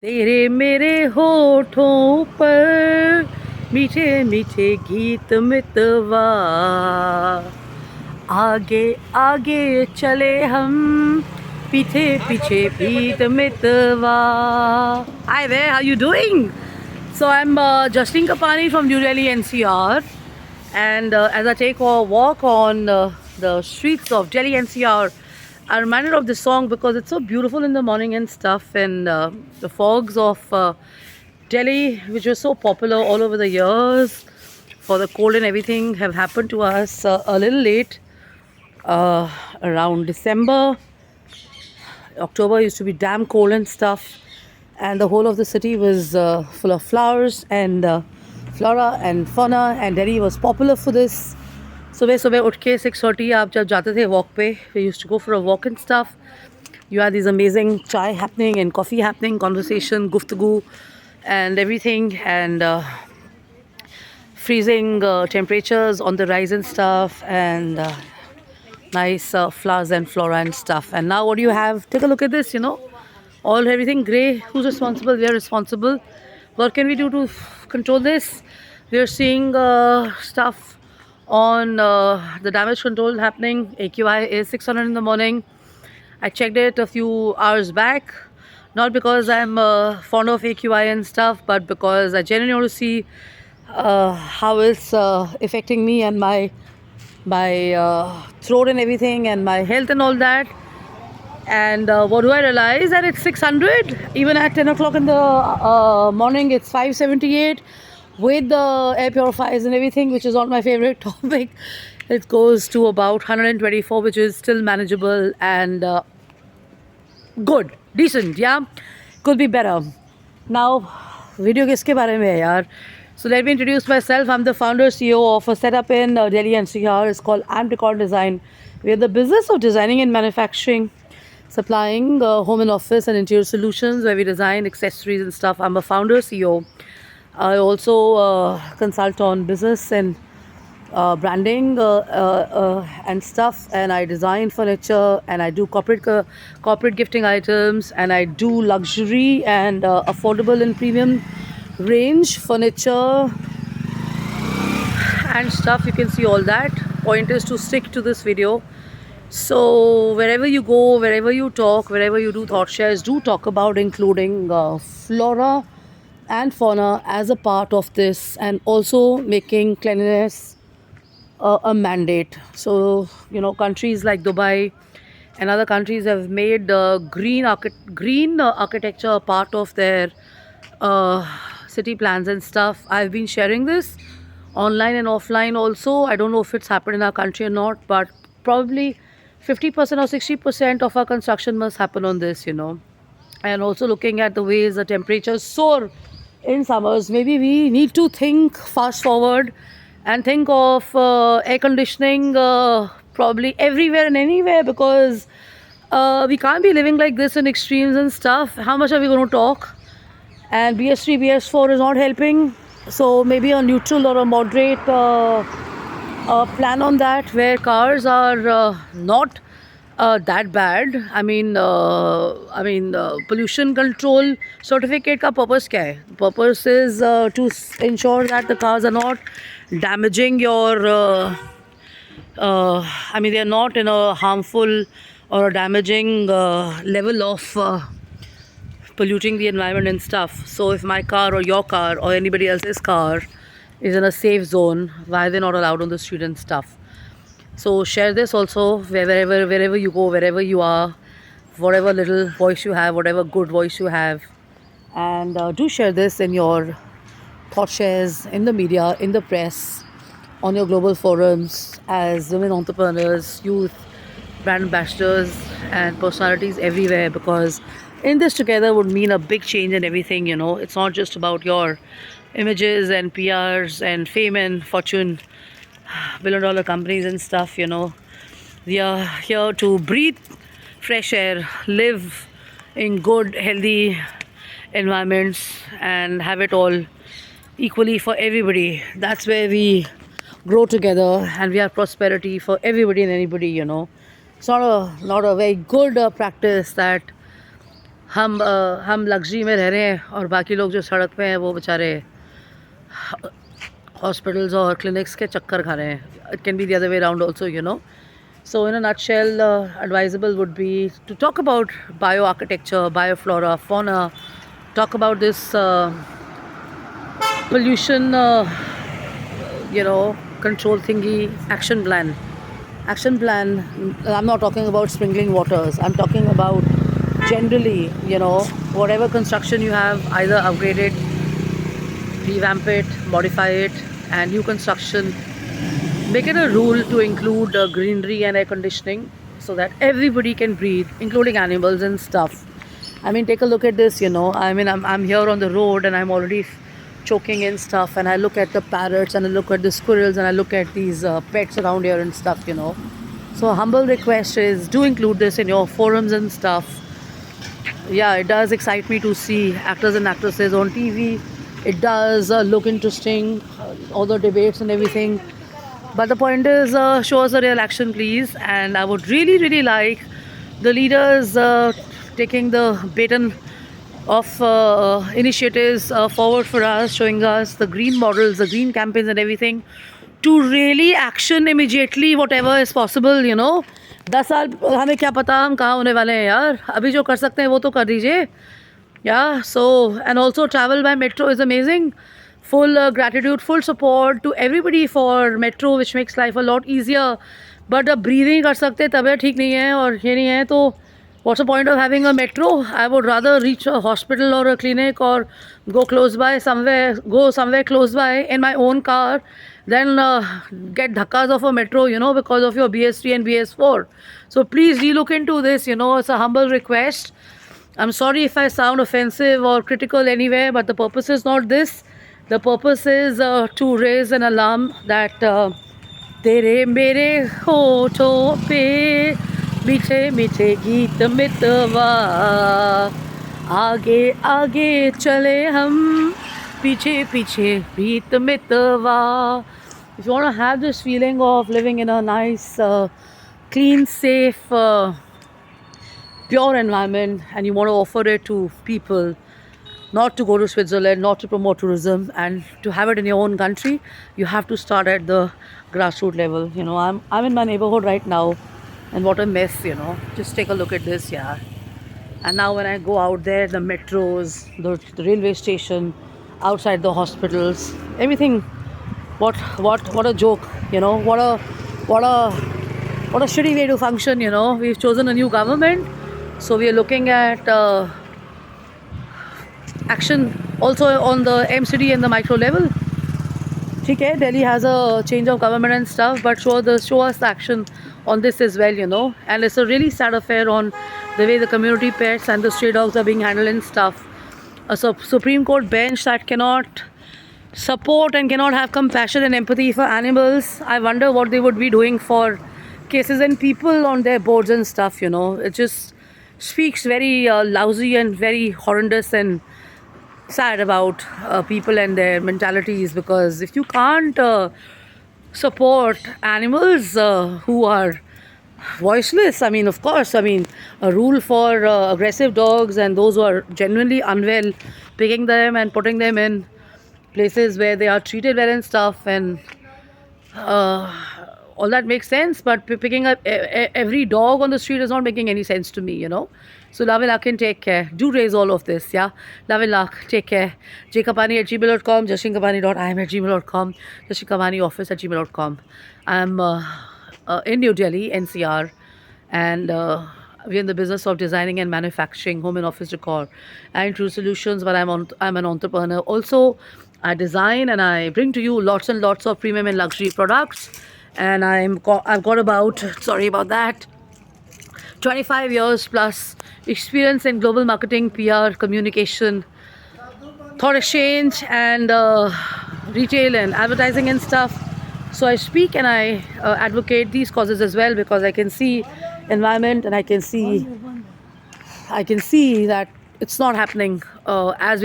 तेरे मेरे होठों पर मीठे मीठे गीत मितवा आगे आगे चले हम पीछे पीछे प्रीत मितवा. Hi there, how you doing? So I'm Jasleen Kapani from New Delhi NCR, and as I take a walk on the streets of Delhi NCR, I'm reminded of this song because it's so beautiful in the morning and stuff, and the fogs of Delhi, which was so popular all over the years for the cold and everything, have happened to us a little late. Around December, October used to be damn cold and stuff, and the whole of the city was full of flowers and flora and fauna, and Delhi was popular for this. सुबह सुबह उठ के 6:30 आप जब जाते थे walk पे, we used to go for a walk and stuff. You had these amazing chai happening and coffee happening, conversation, guftagoo and everything, and freezing temperatures on the rise and stuff, and nice flowers and flora and stuff. And now what do you have? Take a look at this, all everything grey. Who's responsible? We are responsible. What can we do to control this? We are seeing stuff on the damage control happening. AQI is 600 in the morning. I checked it a few hours back, not because I'm fond of AQI and stuff, but because I genuinely want to see how it's affecting me and my throat and everything, and my health and all that. And what do I realize? That it's 600. Even at 10 o'clock in the morning, it's 578 with the air purifiers and everything, which is not my favorite topic. It goes to about 124, which is still manageable and good, decent. Yeah, could be better. Now, video kiske bare mein hai yaar? So let me introduce myself. I'm the founder CEO of a setup in Delhi NCR. It's called Amticon Design. We are the business of designing and manufacturing, supplying home and office and interior solutions where we design accessories and stuff. I'm a founder CEO. I also consult on business and branding and stuff, and I design furniture, and I do corporate gifting items, and I do luxury and affordable and premium range furniture and stuff. You can see all that. Point is to stick to this video. So wherever you go, wherever you talk, wherever you do thought shares, do talk about including flora and fauna as a part of this, and also making cleanliness a mandate. So countries like Dubai and other countries have made green architecture a part of their city plans and stuff. I've been sharing this online and offline also. I don't know if it's happened in our country or not, but probably 50% or 60% of our construction must happen on this. And also looking at the ways the temperatures soar in summers, maybe we need to think fast forward and think of air conditioning probably everywhere and anywhere, because we can't be living like this in extremes and stuff. How much are we going to talk? And BS3, BS4 is not helping. So maybe a neutral or a moderate plan on that, where cars are not that bad. I mean, pollution control certificate का purpose क्या है? Purpose is to ensure that the cars are not damaging your. They are not in a harmful or a damaging level of polluting the environment and stuff. So if my car or your car or anybody else's car is in a safe zone, why are they not allowed on the street and stuff? So share this also wherever you go, wherever you are, whatever little voice you have, whatever good voice you have, and do share this in your thought shares, in the media, in the press, on your global forums, as women entrepreneurs, youth, brand ambassadors, and personalities everywhere, because in this together would mean a big change in everything. It's not just about your images and PRs and fame and fortune, billion-dollar companies and stuff. We are here to breathe fresh air, live in good, healthy environments, and have it all equally for everybody. That's where we grow together, and we have prosperity for everybody and anybody. It's not a very good practice that हम luxury में रह रहे हैं और बाकी लोग जो सड़क पे हैं वो बेचारे हॉस्पिटल्स और क्लिनिक्स के चक्कर खा रहे हैं. It can be the other way around also, you know. So in a nutshell, advisable would be to talk about bioarchitecture, bioflora, fauna, talk about this pollution, control thingy, action plan. Action plan, I'm not talking about sprinkling waters. I'm talking about generally, whatever construction you have, either upgrade it, revamp it, modify it, and new construction. Make it a rule to include greenery and air conditioning so that everybody can breathe, including animals and stuff. I mean, take a look at this, I mean, I'm here on the road and I'm already choking in stuff, and I look at the parrots and I look at the squirrels and I look at these pets around here and stuff, So, humble request is do include this in your forums and stuff. Yeah, it does excite me to see actors and actresses on TV. It does look interesting, all the debates and everything. But the point is, show us a real action, please. And I would really, really like the leaders taking the baton of initiatives forward for us, showing us the green models, the green campaigns and everything, to really action immediately whatever is possible, 10 साल हमें क्या पता हम कहाँ होने वाले हैं यार. अभी जो कर सकते हैं वो तो कर दीजिए. Yeah, so, and also travel by metro is amazing. Full gratitude, full support to everybody for metro, which makes life a lot easier. But breathing कर सकते, तबीयत ठीक नहीं है और ये नहीं है, तो what's the point of having a metro? I would rather reach a hospital or a clinic or go somewhere close by in my own car than get dhakkas of a metro, because of your BS3 and BS4. So please relook into this, it's a humble request. I'm sorry if I sound offensive or critical anywhere, but the purpose is not this. The purpose is to raise an alarm that तेरे मेरे होठों पे मीठे मीठे गीत मितवा, आगे आगे चले हम पीछे पीछे गीत मितवा. If you want to have this feeling of living in a nice, clean, safe, pure environment, and you want to offer it to people, not to go to Switzerland, not to promote tourism, and to have it in your own country, you have to start at the grassroots level. I'm in my neighborhood right now, and what a mess. Just take a look at this, yeah. And now when I go out there, the metros, the railway station, outside the hospitals, everything. What a joke, what a shitty way to function. We've chosen a new government, so we are looking at action also on the MCD and the micro level. Okay, Delhi has a change of government and stuff, but show us the action on this as well, and it's a really sad affair on the way the community pets and the stray dogs are being handled and stuff. A Supreme Court bench that cannot support and cannot have compassion and empathy for animals. I wonder what they would be doing for cases and people on their boards and stuff. It just speaks very lousy and very horrendous and sad about people and their mentalities, because if you can't support animals who are voiceless, of course, a rule for aggressive dogs and those who are genuinely unwell, picking them and putting them in places where they are treated well and stuff, and all that makes sense, but picking up every dog on the street is not making any sense to me, So love and luck and take care. Do raise all of this, yeah? Love and luck, take care. jkapani@gmail.com, jashinkapani.im@gmail.com, jashinkapanioffice@gmail.com. I'm in New Delhi, NCR, and we're in the business of designing and manufacturing home and office decor and true solutions, but I'm an entrepreneur. Also, I design and I bring to you lots and lots of premium and luxury products. And I've got about, sorry about that, 25 years plus experience in global marketing, PR, communication, thought exchange, and retail and advertising and stuff. So I speak and I advocate these causes as well, because I can see environment and I can see that it's not happening as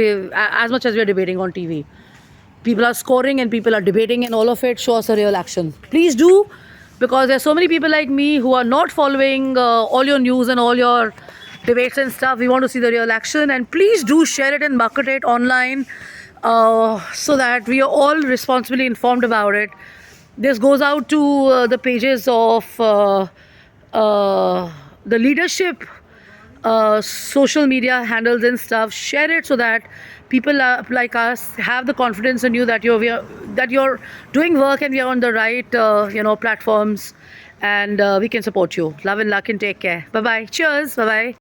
much as we're debating on TV. People are scoring and people are debating, and all of it. Show us a real action. Please do, because there's so many people like me who are not following all your news and all your debates and stuff. We want to see the real action, and please do share it and bucket it online, so that we are all responsibly informed about it. This goes out to the pages of the leadership social media handles and stuff. Share it so that people like us have the confidence in you that you're doing work and we are on the right platforms, and we can support you. Love and luck and take care. Bye bye. Cheers. Bye bye.